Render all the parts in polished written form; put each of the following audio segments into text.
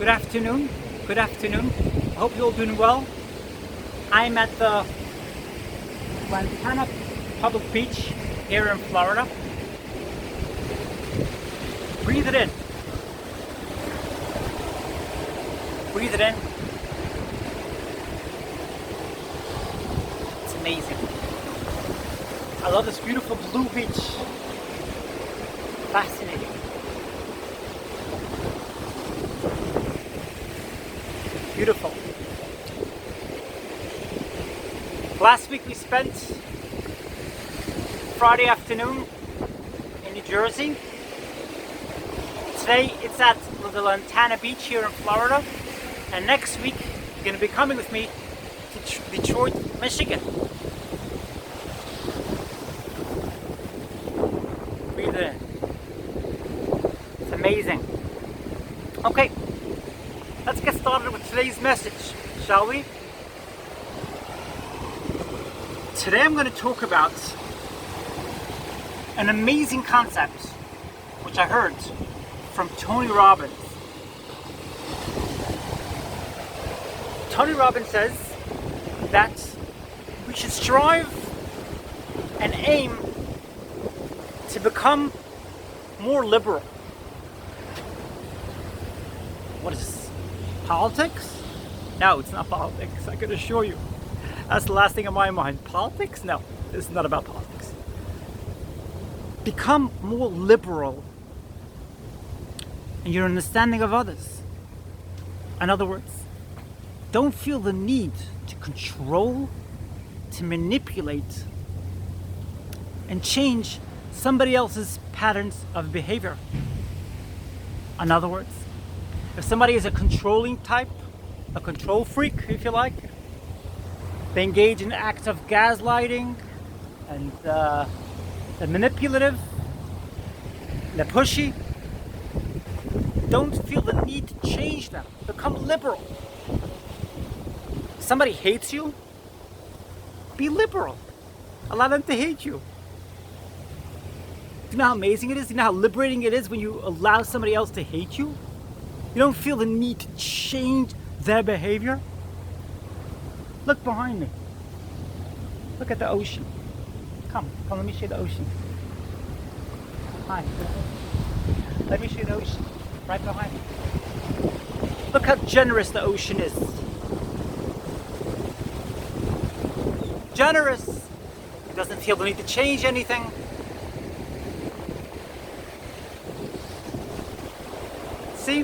Good afternoon. Good afternoon. I hope you're all doing well. I'm at the Lantana Public Beach here in Florida. Breathe it in. Breathe it in. It's amazing. I love this beautiful blue beach. Fascinating. Beautiful. Last week we spent Friday afternoon in New Jersey. Today it's at the Lantana Beach here in Florida. And next week you're going to be coming with me to Detroit, Michigan. Breathe it in. It's amazing. Okay. Let's get started with today's message, shall we? Today I'm going to talk about an amazing concept which I heard from Tony Robbins. Tony Robbins says that we should strive and aim to become more liberal. What is this? Politics? No, it's not politics, I can assure you. That's the last thing in my mind. Politics? No, this is not about politics. Become more liberal in your understanding of others. In other words, don't feel the need to control, to manipulate, and change somebody else's patterns of behavior. In other words, if somebody is a controlling type, a control freak, if you like, they engage in acts of gaslighting and the manipulative, the pushy. Don't feel the need to change them. Become liberal. If somebody hates you, be liberal. Allow them to hate you. Do you know how amazing it is? Do you know how liberating it is when you allow somebody else to hate you? You don't feel the need to change their behavior. Look behind me. Look at the ocean. Come, let me show you the ocean. Hi. Let me show you the ocean. Right behind me. Look how generous the ocean is. Generous. It doesn't feel the need to change anything. See?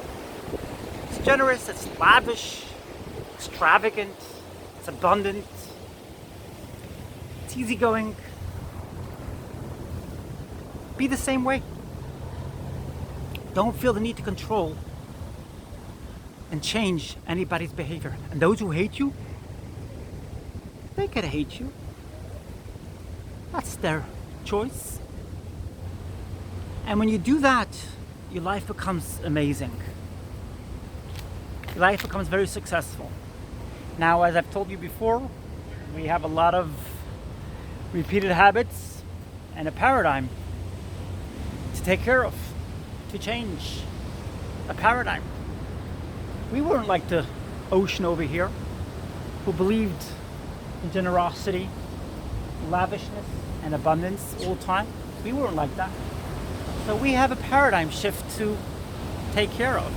It's generous, it's lavish, extravagant, it's abundant, it's easygoing. Be the same way. Don't feel the need to control and change anybody's behavior. And those who hate you, they can hate you. That's their choice. And when you do that, your life becomes amazing. Your life becomes very successful. Now, as I've told you before, we have a lot of repeated habits and a paradigm to take care of, to change a paradigm. We weren't like the ocean over here, who believed in generosity, lavishness, and abundance all the time. We weren't like that. So we have a paradigm shift to take care of.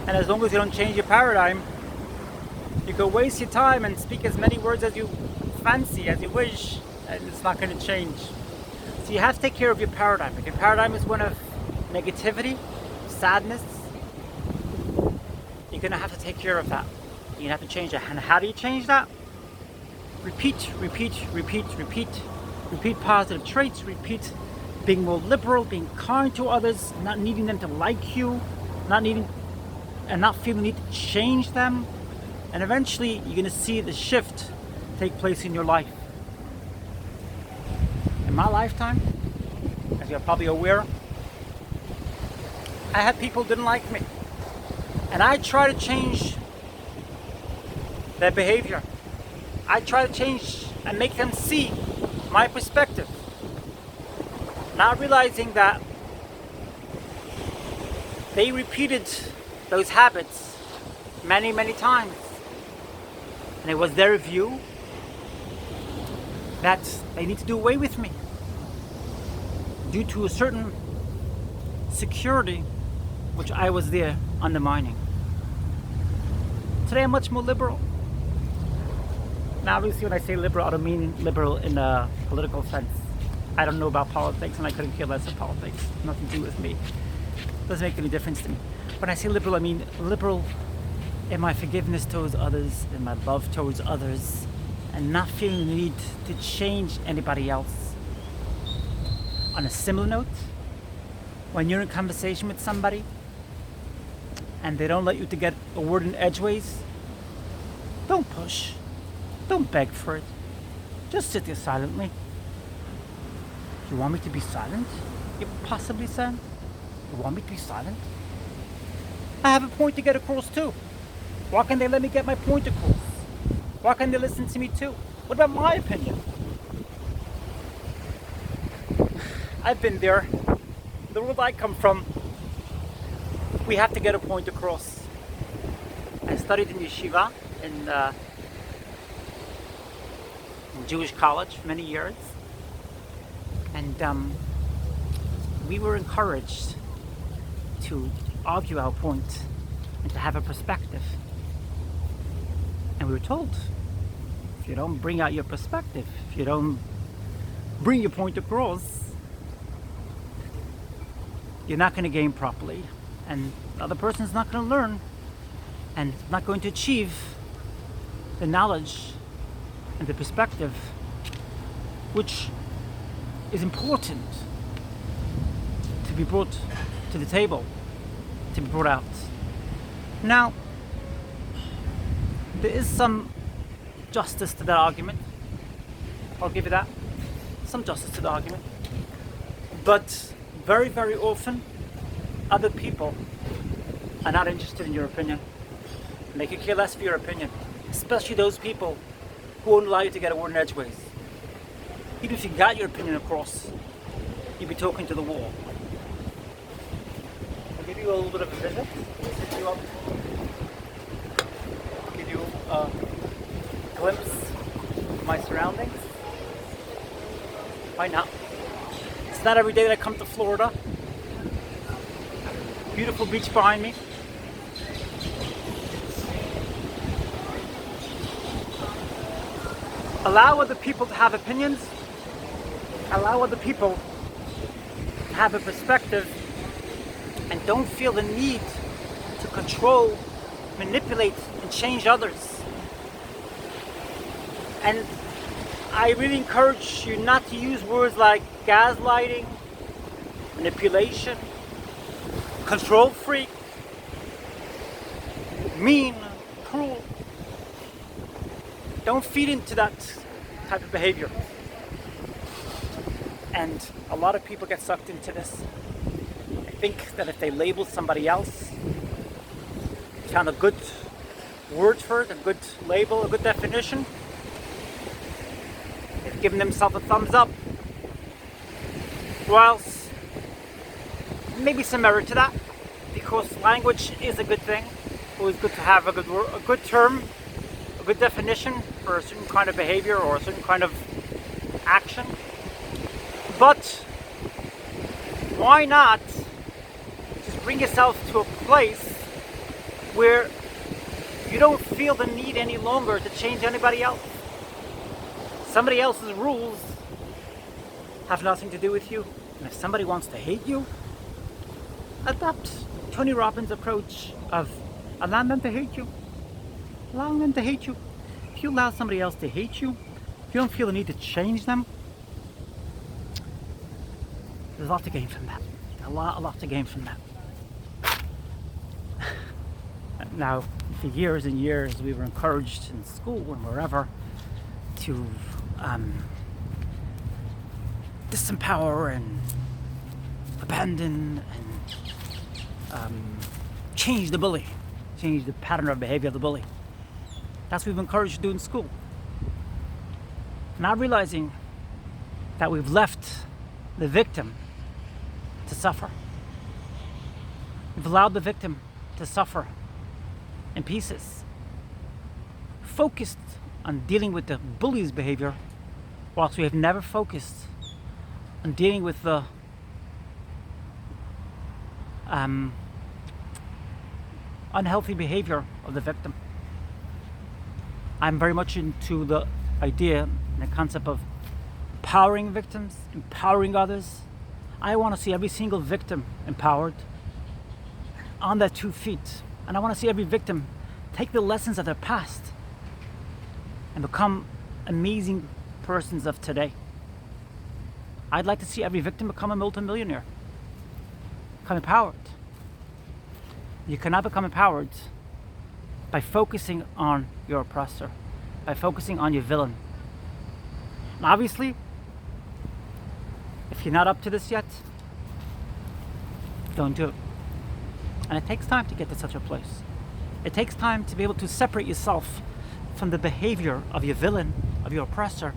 And as long as you don't change your paradigm, you go waste your time and speak as many words as you fancy, as you wish, and it's not going to change. So you have to take care of your paradigm. If your paradigm is one of negativity, sadness, you're going to have to take care of that. You're going to have to change it. And how do you change that? Repeat, repeat, repeat, repeat. Repeat positive traits, repeat being more liberal, being kind to others, not needing them to like you, not feeling the need to change them. And eventually you're going to see the shift take place in your life. In my lifetime, as you're probably aware, I had people who didn't like me. And I try to change their behavior. I try to change and make them see my perspective. Not realizing that they repeated those habits many, many times. And it was their view that they need to do away with me due to a certain security which I was there undermining. Today I'm much more liberal. Now obviously when I say liberal, I don't mean liberal in a political sense. I don't know about politics and I couldn't care less of politics. Nothing to do with me. Doesn't make any difference to me. When I say liberal, I mean liberal in my forgiveness towards others, in my love towards others, and not feeling the need to change anybody else. On a similar note, when you're in conversation with somebody and they don't let you to get a word in edgeways, don't push. Don't beg for it. Just sit there silently. You want me to be silent? You possibly said? You want me to be silent? I have a point to get across too. Why can't they let me get my point across? Why can't they listen to me too? What about my opinion? I've been there. The world I come from, we have to get a point across. I studied in yeshiva in Jewish college for many years, and we were encouraged to argue our point and to have a perspective. And we were told, if you don't bring out your perspective, if you don't bring your point across, you're not going to game properly, and the other person's not going to learn and not going to achieve the knowledge and the perspective which is important to be brought to the table, to be brought out. Now, there is some justice to that argument. I'll give you that. Some justice to the argument. But very, very often, other people are not interested in your opinion. And they could care less for your opinion. Especially those people who won't allow you to get a word in edgeways. Even if you got your opinion across, you'd be talking to the wall. I'll give you a little bit of a visit. Set you up. Give you a glimpse of my surroundings. Why not? It's not every day that I come to Florida. Beautiful beach behind me. Allow other people to have opinions. Allow other people to have a perspective. And don't feel the need to control, manipulate, and change others. And I really encourage you not to use words like gaslighting, manipulation, control freak, mean, cruel. Don't feed into that type of behavior. And a lot of people get sucked into this. I think that if they label somebody else, found a good word for it, a good label, a good definition, they've given themselves a thumbs up. Whilst maybe some merit to that, because language is a good thing. Always good to have a good word, a good term, a good definition for a certain kind of behavior or a certain kind of action. But why not just bring yourself to a place where you don't feel the need any longer to change anybody else? Somebody else's rules have nothing to do with you. And if somebody wants to hate you, adopt Tony Robbins' approach of allow them to hate you. Allow them to hate you. If you allow somebody else to hate you, if you don't feel the need to change them, there's a lot to gain from that. A lot to gain from that. Now, for years and years, we were encouraged in school and wherever to disempower and abandon and change the bully, change the pattern of behavior of the bully. That's what we've encouraged to do in school. Not realizing that we've left the victim to suffer. We've allowed the victim to suffer in pieces, focused on dealing with the bully's behavior, whilst we have never focused on dealing with the unhealthy behavior of the victim. I'm very much into the idea and the concept of empowering victims, empowering others. I want to see every single victim empowered on their 2 feet. And I want to see every victim take the lessons of their past and become amazing persons of today. I'd like to see every victim become a multimillionaire, become empowered. You cannot become empowered by focusing on your oppressor, by focusing on your villain. And obviously, if you're not up to this yet, don't do it. And it takes time to get to such a place. It takes time to be able to separate yourself from the behavior of your villain, of your oppressor,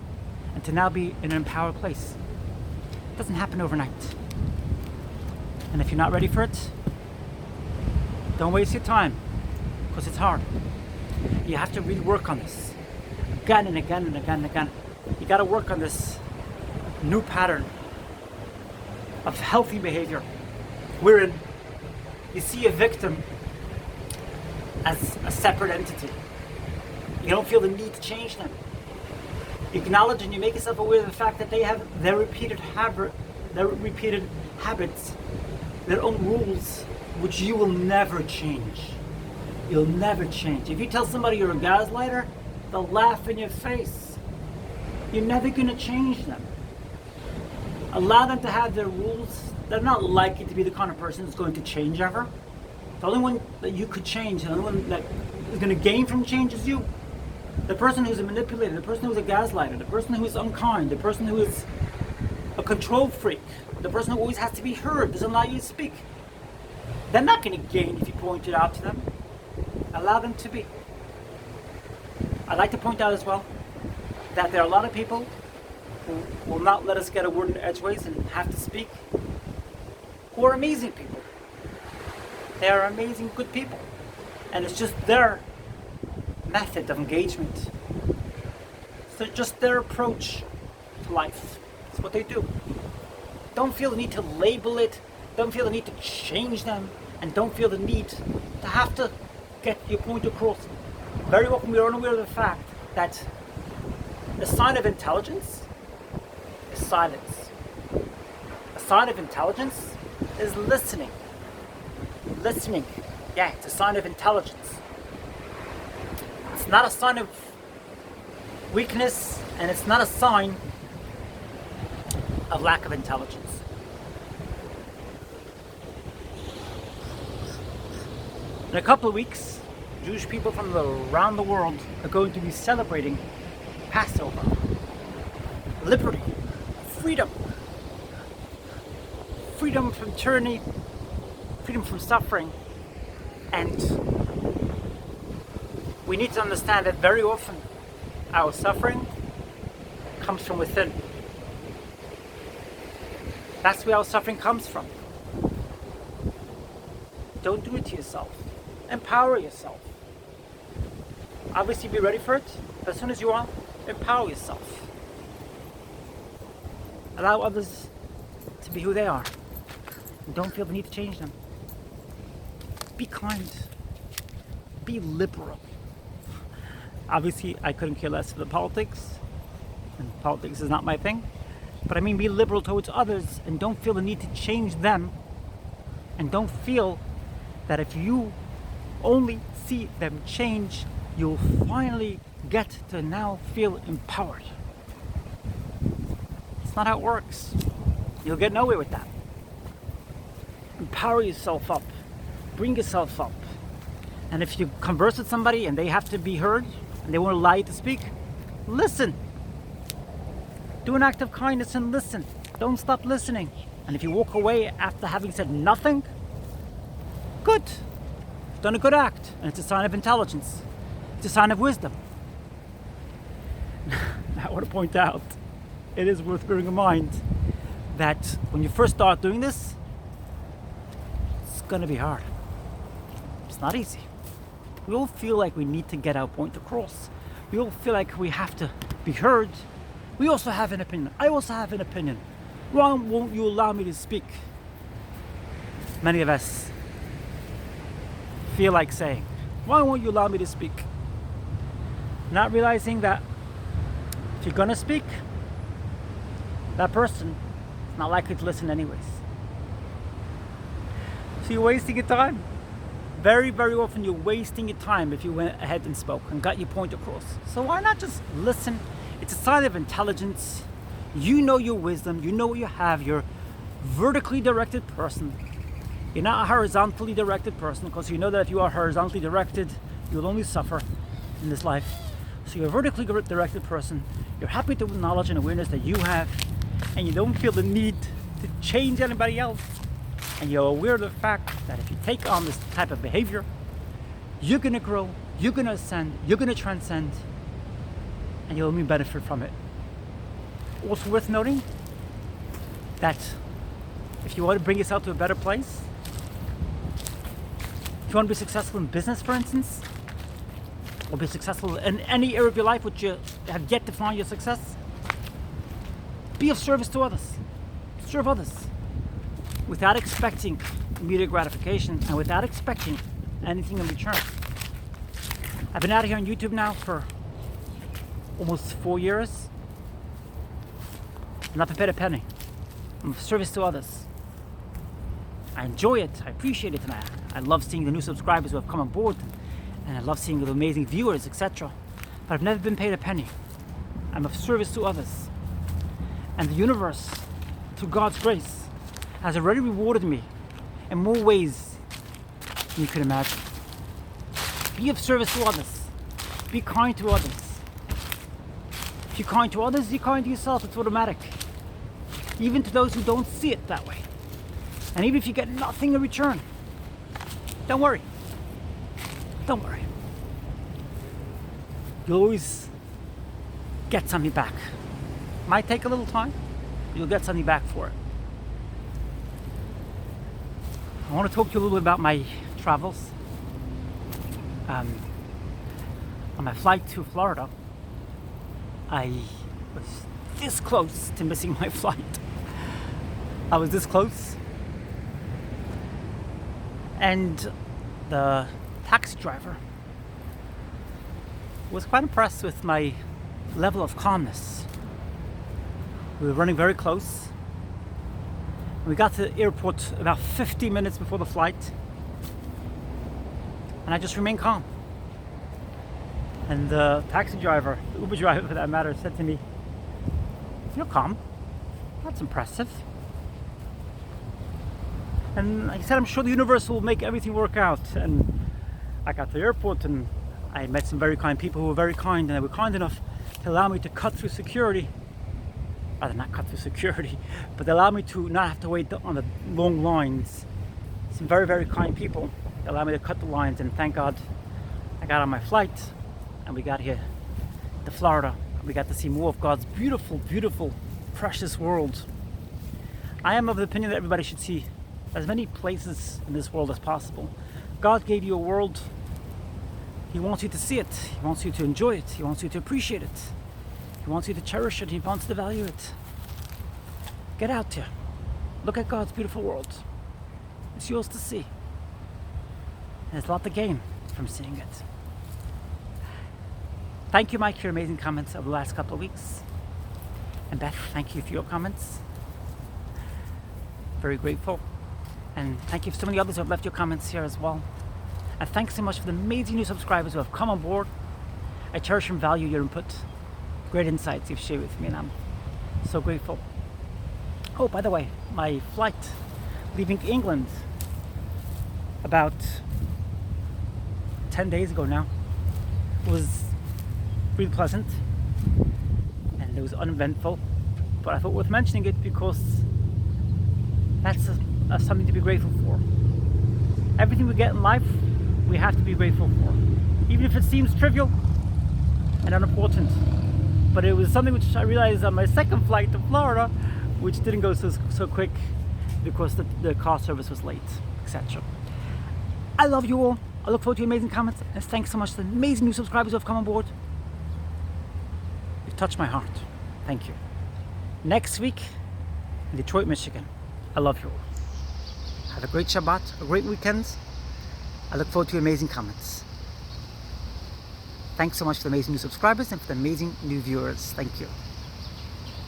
and to now be in an empowered place. It doesn't happen overnight. And if you're not ready for it, don't waste your time, because it's hard. You have to really work on this again and again and again and again. You got to work on this new pattern of healthy behavior, wherein you see a victim as a separate entity. You don't feel the need to change them. You acknowledge and you make yourself aware of the fact that they have their repeated habits, their own rules, which you will never change. You'll never change. If you tell somebody you're a gaslighter, they'll laugh in your face. You're never going to change them. Allow them to have their rules. They're not likely to be the kind of person who's going to change ever. The only one that you could change, the only one that is going to gain from change is you. The person who's a manipulator, the person who's a gaslighter, the person who is unkind, the person who is a control freak, the person who always has to be heard, doesn't allow you to speak. They're not going to gain if you point it out to them. Allow them to be. I'd like to point out as well that there are a lot of people who will not let us get a word in edgeways and have to speak, who are amazing people. They are amazing, good people. And it's just their method of engagement. So just their approach to life. It's what they do. Don't feel the need to label it. Don't feel the need to change them. And don't feel the need to have to get your point across. Very often we are unaware of the fact that a sign of intelligence is silence. A sign of intelligence is listening. Listening, yeah, it's a sign of intelligence. It's not a sign of weakness, and it's not a sign of lack of intelligence. In a couple of weeks, Jewish people from around the world are going to be celebrating Passover. Liberty, freedom. Freedom from tyranny, freedom from suffering. And we need to understand that very often our suffering comes from within. That's where our suffering comes from. Don't do it to yourself. Empower yourself. Obviously be ready for it. As soon as you are, empower yourself. Allow others to be who they are. And don't feel the need to change them. Be kind. Be liberal. Obviously, I couldn't care less for the politics. And politics is not my thing. But I mean, be liberal towards others and don't feel the need to change them. And don't feel that if you only see them change, you'll finally get to now feel empowered. It's not how it works. You'll get nowhere with that. Empower yourself up. Bring yourself up. And if you converse with somebody and they have to be heard and they won't allow you to speak, listen. Do an act of kindness and listen. Don't stop listening. And if you walk away after having said nothing, good. You've done a good act. And it's a sign of intelligence. It's a sign of wisdom. I want to point out, it is worth bearing in mind that when you first start doing this, it's going to be hard. It's not easy. We all feel like we need to get our point across. We all feel like we have to be heard. We also have an opinion. I also have an opinion. Why won't you allow me to speak? Many of us feel like saying, why won't you allow me to speak? Not realizing that if you're gonna speak, that person is not likely to listen anyways. So you're wasting your time. Very, very often you're wasting your time if you went ahead and spoke and got your point across. So why not just listen? It's a sign of intelligence. You know your wisdom, you know what you have. You're a vertically directed person. You're not a horizontally directed person, because you know that if you are horizontally directed, you'll only suffer in this life. So you're a vertically directed person. You're happy to the knowledge and awareness that you have, and you don't feel the need to change anybody else. And you're aware of the fact that if you take on this type of behavior, you're gonna grow, you're gonna ascend, you're gonna transcend, and you'll only benefit from it. Also worth noting that if you want to bring yourself to a better place, if you want to be successful in business, for instance, or be successful in any area of your life which you have yet to find your success, be of service to others. Serve others without expecting immediate gratification and without expecting anything in return. I've been out here on YouTube now for almost 4 years. I'm not to pay a penny. I'm of service to others. I enjoy it, I appreciate it, and I love seeing the new subscribers who have come on board, and I love seeing the amazing viewers, etc. But I've never been paid a penny. I'm of service to others. And the universe, through God's grace, has already rewarded me in more ways than you could imagine. Be of service to others. Be kind to others. If you're kind to others, you're kind to yourself. It's automatic. Even to those who don't see it that way. And even if you get nothing in return, don't worry. Don't worry. You'll always get something back. Might take a little time, but you'll get something back for it. I want to talk to you a little bit about my travels. On my flight to Florida, I was this close to missing my flight. I was this close. And the taxi driver was quite impressed with my level of calmness. We were running very close. We got to the airport about 50 minutes before the flight, and I just remained calm. And the taxi driver, the Uber driver for that matter, said to me, "You're calm. That's impressive." And like I said, I'm sure the universe will make everything work out. And I got to the airport and I met some very kind people who were very kind, and they were kind enough to allow me to cut through security. Rather, not cut through security, but they allowed me to not have to wait on the long lines. Some very, very kind people. They allowed me to cut the lines, and thank God I got on my flight and we got here to Florida. We got to see more of God's beautiful, beautiful, precious world. I am of the opinion that everybody should see as many places in this world as possible. God gave you a world. He wants you to see it. He wants you to enjoy it. He wants you to appreciate it. He wants you to cherish it. He wants to value it. Get out there. Look at God's beautiful world. It's yours to see. And there's a lot to gain from seeing it. Thank you, Mike, for your amazing comments over the last couple of weeks. And Beth, thank you for your comments. Very grateful. And thank you for so many others who have left your comments here as well. And thanks so much for the amazing new subscribers who have come on board. I cherish and value your input. Great insights you've shared with me, and I'm so grateful. Oh, by the way, my flight leaving England about 10 days ago now was really pleasant, and it was uneventful, but I thought worth mentioning it because that's something to be grateful for. Everything we get in life, we have to be grateful for, even if it seems trivial and unimportant. But it was something which I realized on my second flight to Florida, which didn't go so quick because the car service was late, etc. I love you all. I look forward to your amazing comments, and thanks so much to the amazing new subscribers who have come on board. You've touched my heart. Thank you. Next week in Detroit, Michigan. I love you all. Have a great Shabbat, a great weekend. I look forward to your amazing comments. Thanks so much for the amazing new subscribers and for the amazing new viewers. Thank you.